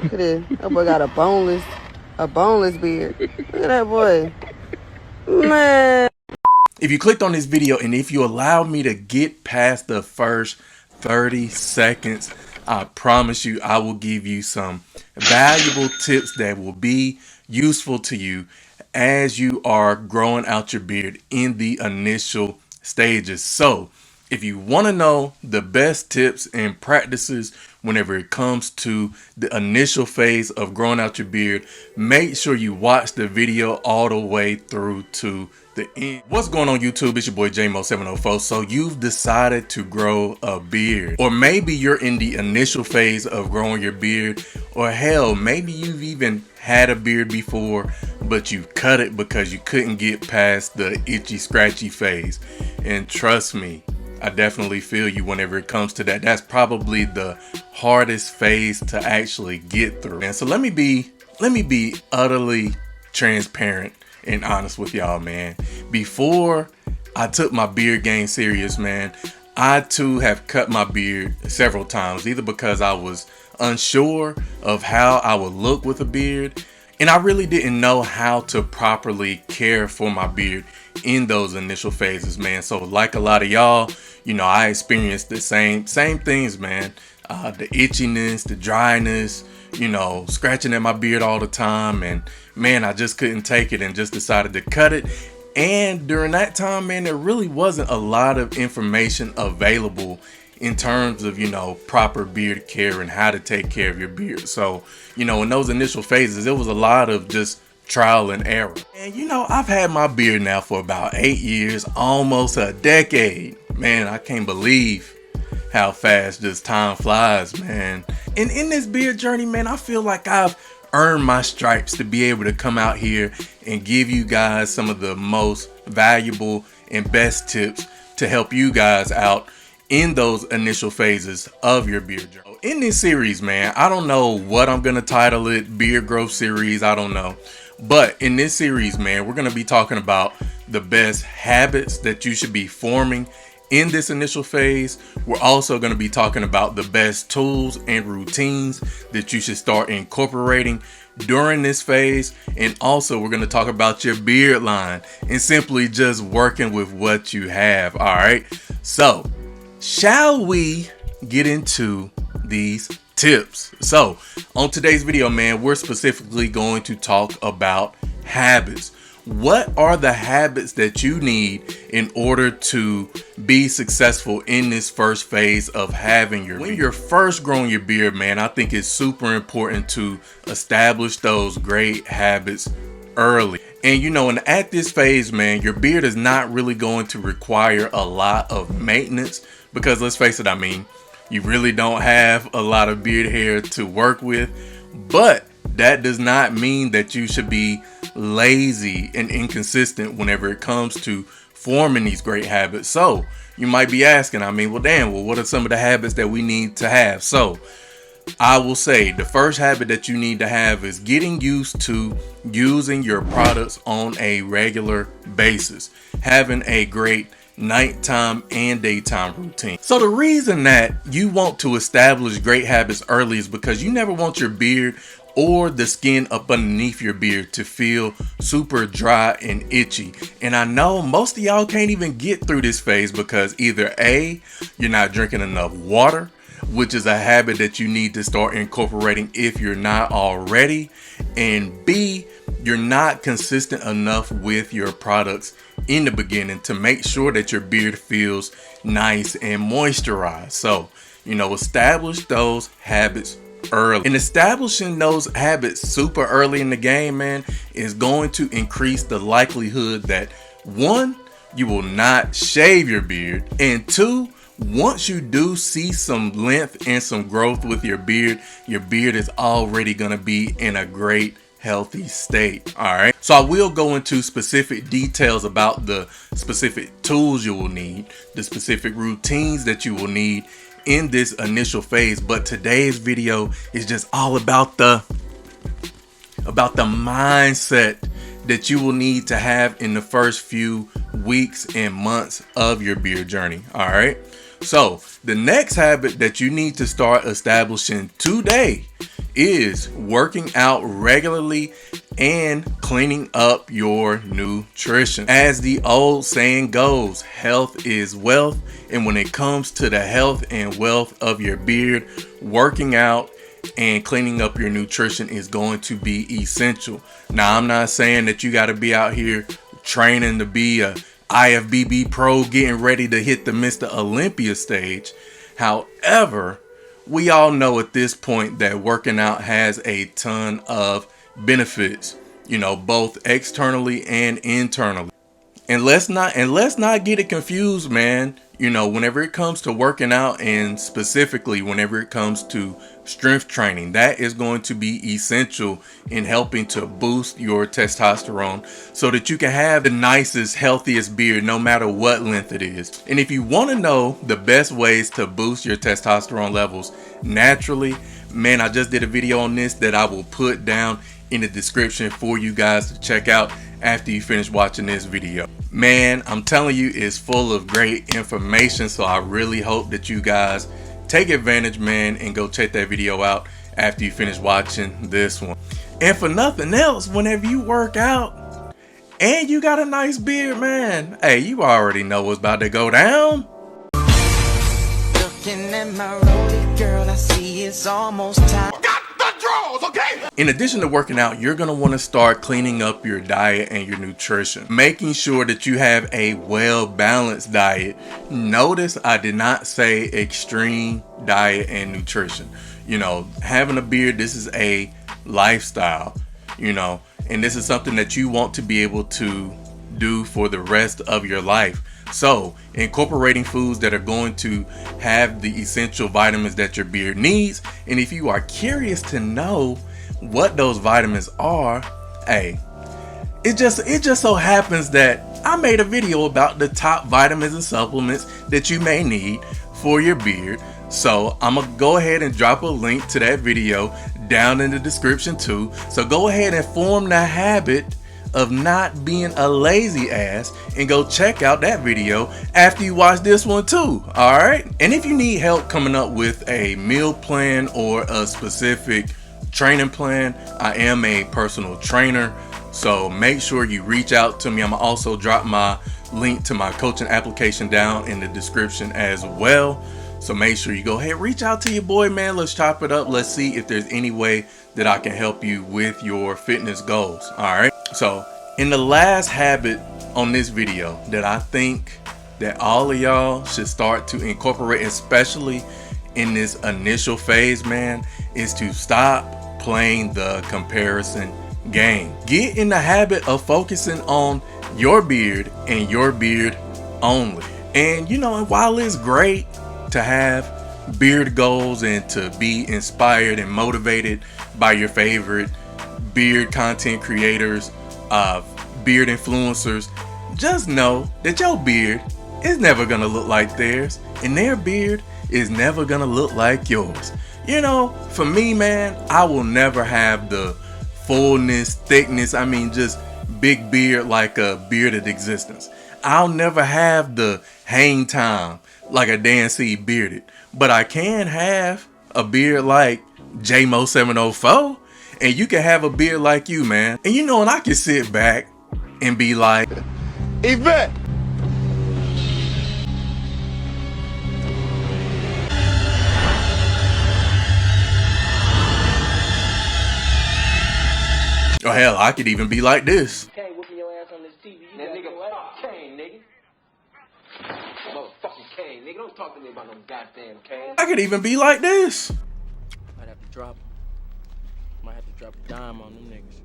Look at this. That boy got a boneless beard. Look at that boy. Man. If you clicked on this video and if you allow me to get past the first 30 seconds, I promise you I will give you some valuable tips that will be useful to you as you are growing out your beard in the initial stages. So if you want to know the best tips and practices whenever it comes to the initial phase of growing out your beard, make sure you watch the video all the way through to the end. What's going on YouTube? It's your boy JMO704. So you've decided to grow a beard, or maybe you're in the initial phase of growing your beard, or hell, maybe you've even had a beard before, but you cut it because you couldn't get past the itchy scratchy phase. And trust me, I definitely feel you whenever it comes to that. That's probably the hardest phase to actually get through. And so let me be utterly transparent and honest with y'all, man. Before I took my beard game serious, man, I too have cut my beard several times, either because I was unsure of how I would look with a beard, and I really didn't know how to properly care for my beard in those initial phases, man. So like a lot of y'all, you know, I experienced the same things, man. The itchiness, the dryness, you know, scratching at my beard all the time. And man, I just couldn't take it and just decided to cut it. And during that time, man, there really wasn't a lot of information available in terms of, you know, proper beard care and how to take care of your beard. So, you know, in those initial phases, it was a lot of just trial and error. And, you know, I've had my beard now for about 8 years, almost a decade. Man, I can't believe how fast just time flies, man. And in this beard journey, man, I feel like I've earned my stripes to be able to come out here and give you guys some of the most valuable and best tips to help you guys out in those initial phases of your beard journey. In this series, man, I don't know what I'm gonna title it, beard growth series, I don't know. But in this series, man, we're gonna be talking about the best habits that you should be forming in this initial phase. We're also going to be talking about the best tools and routines that you should start incorporating during this phase. And also we're going to talk about your beard line and simply just working with what you have. All right. So shall we get into these tips? So on today's video, man, we're specifically going to talk about habits. What are the habits that you need in order to be successful in this first phase of having your beard? When you're first growing your beard, man, I think it's super important to establish those great habits early. And you know, and at this phase, man, your beard is not really going to require a lot of maintenance because let's face it, I mean, you really don't have a lot of beard hair to work with, but that does not mean that you should be lazy and inconsistent whenever it comes to forming these great habits. So you might be asking, I mean, well, damn, well, what are some of the habits that we need to have? So I will say the first habit that you need to have is getting used to using your products on a regular basis, having a great nighttime and daytime routine. So the reason that you want to establish great habits early is because you never want your beard or the skin up underneath your beard to feel super dry and itchy. And I know most of y'all can't even get through this phase because either A, you're not drinking enough water, which is a habit that you need to start incorporating if you're not already, and B, you're not consistent enough with your products in the beginning to make sure that your beard feels nice and moisturized. So, you know, establish those habits early. And establishing those habits super early in the game, man, is going to increase the likelihood that one, you will not shave your beard, and two, once you do see some length and some growth with your beard is already going to be in a great healthy state. All right, so I will go into specific details about the specific tools you will need, the specific routines that you will need in this initial phase, but today's video is just all about the mindset that you will need to have in the first few weeks and months of your beard journey. All right, so the next habit that you need to start establishing today is working out regularly and cleaning up your nutrition. As the old saying goes, health is wealth. And when it comes to the health and wealth of your beard, working out and cleaning up your nutrition is going to be essential. Now, I'm not saying that you got to be out here training to be a IFBB pro, getting ready to hit the Mr. Olympia stage. However, we all know at this point that working out has a ton of benefits, both externally and internally. And let's not get it confused, man. Whenever it comes to working out, and specifically whenever it comes to strength training, that is going to be essential in helping to boost your testosterone so that you can have the nicest, healthiest beard no matter what length it is. And if you want to know the best ways to boost your testosterone levels naturally, man, I just did a video on this that I will put down in the description for you guys to check out after you finish watching this video. Man, I'm telling you, it's full of great information, so I really hope that you guys take advantage, man, and go check that video out after you finish watching this one. And for nothing else, whenever you work out and you got a nice beard, man, hey, you already know what's about to go down. Looking at my rollie, girl, I see it's almost time. Okay? In addition to working out, you're going to want to start cleaning up your diet and your nutrition, making sure that you have a well-balanced diet. Notice I did not say extreme diet and nutrition. Having a beard, this is a lifestyle, and this is something that you want to be able to do for the rest of your life. So, incorporating foods that are going to have the essential vitamins that your beard needs. And if you are curious to know what those vitamins are, hey, it just so happens that I made a video about the top vitamins and supplements that you may need for your beard. So I'm gonna go ahead and drop a link to that video down in the description too. So go ahead and form the habit of not being a lazy ass and go check out that video after you watch this one too. All right. And if you need help coming up with a meal plan or a specific training plan, I am a personal trainer, so make sure you reach out to me. I'm gonna also drop my link to my coaching application down in the description as well. So make sure you go ahead, reach out to your boy, man. Let's chop it up. Let's see if there's any way that I can help you with your fitness goals. All right. So in the last habit on this video that I think that all of y'all should start to incorporate, especially in this initial phase, man, is to stop playing the comparison game. Get in the habit of focusing on your beard and your beard only. And and while it's great to have beard goals and to be inspired and motivated by your favorite beard content creators, beard influencers, just know that your beard is never gonna look like theirs, and their beard is never gonna look like yours. For me, man, I will never have the fullness, thickness, just big beard like a bearded existence. I'll never have the hang time like a Dan C bearded, but I can have a beard like JMO704, and you can have a beard like you, man. And and I can sit back and be like, Yvette, or hell, I could even be like this. Kane whooping your ass on this TV. That nigga, fuck Kane, nigga. Motherfucking Kane, nigga. Don't talk to me about no goddamn Kane. I could even be like this. Might have to drop him. Might have to drop a dime on them niggas.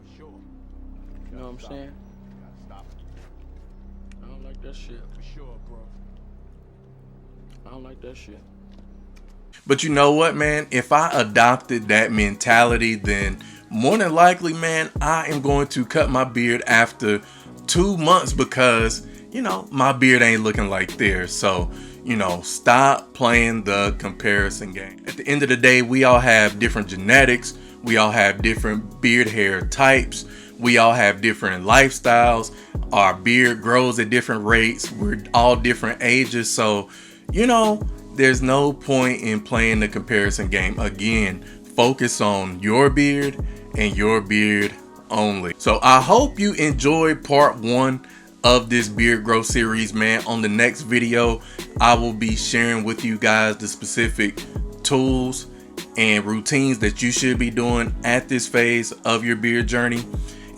For sure. You know what I'm saying? Stop it. I don't like that shit. For sure, bro. I don't like that shit. But you know what, man? If I adopted that mentality, then more than likely, man, I am going to cut my beard after 2 months because, my beard ain't looking like theirs. So, stop playing the comparison game. At the end of the day, we all have different genetics. We all have different beard hair types. We all have different lifestyles. Our beard grows at different rates. We're all different ages. So, there's no point in playing the comparison game. Again, focus on your beard and your beard only. So I hope you enjoyed part 1 of this beard growth series, man. On the next video, I will be sharing with you guys the specific tools and routines that you should be doing at this phase of your beard journey.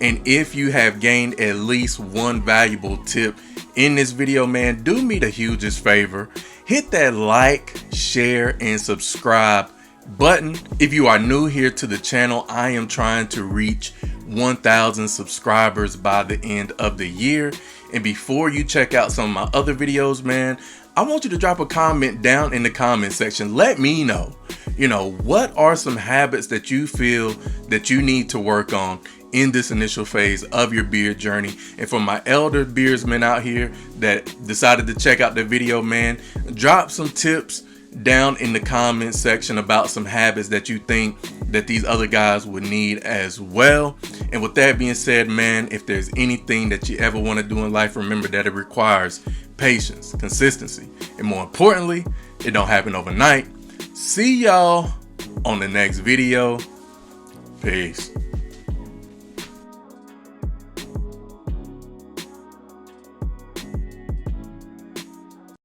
And if you have gained at least one valuable tip in this video, man, do me the hugest favor. Hit that like, share, and subscribe button. If you are new here to the channel, I am trying to reach 1,000 subscribers by the end of the year. And before you check out some of my other videos, man, I want you to drop a comment down in the comment section. Let me know, what are some habits that you feel that you need to work on in this initial phase of your beard journey. And for my elder beardsmen out here that decided to check out the video, man, drop some tips down in the comment section about some habits that you think that these other guys would need as well. And with that being said, man, if there's anything that you ever want to do in life, remember that it requires patience, consistency, and more importantly, it don't happen overnight. See y'all on the next video. Peace.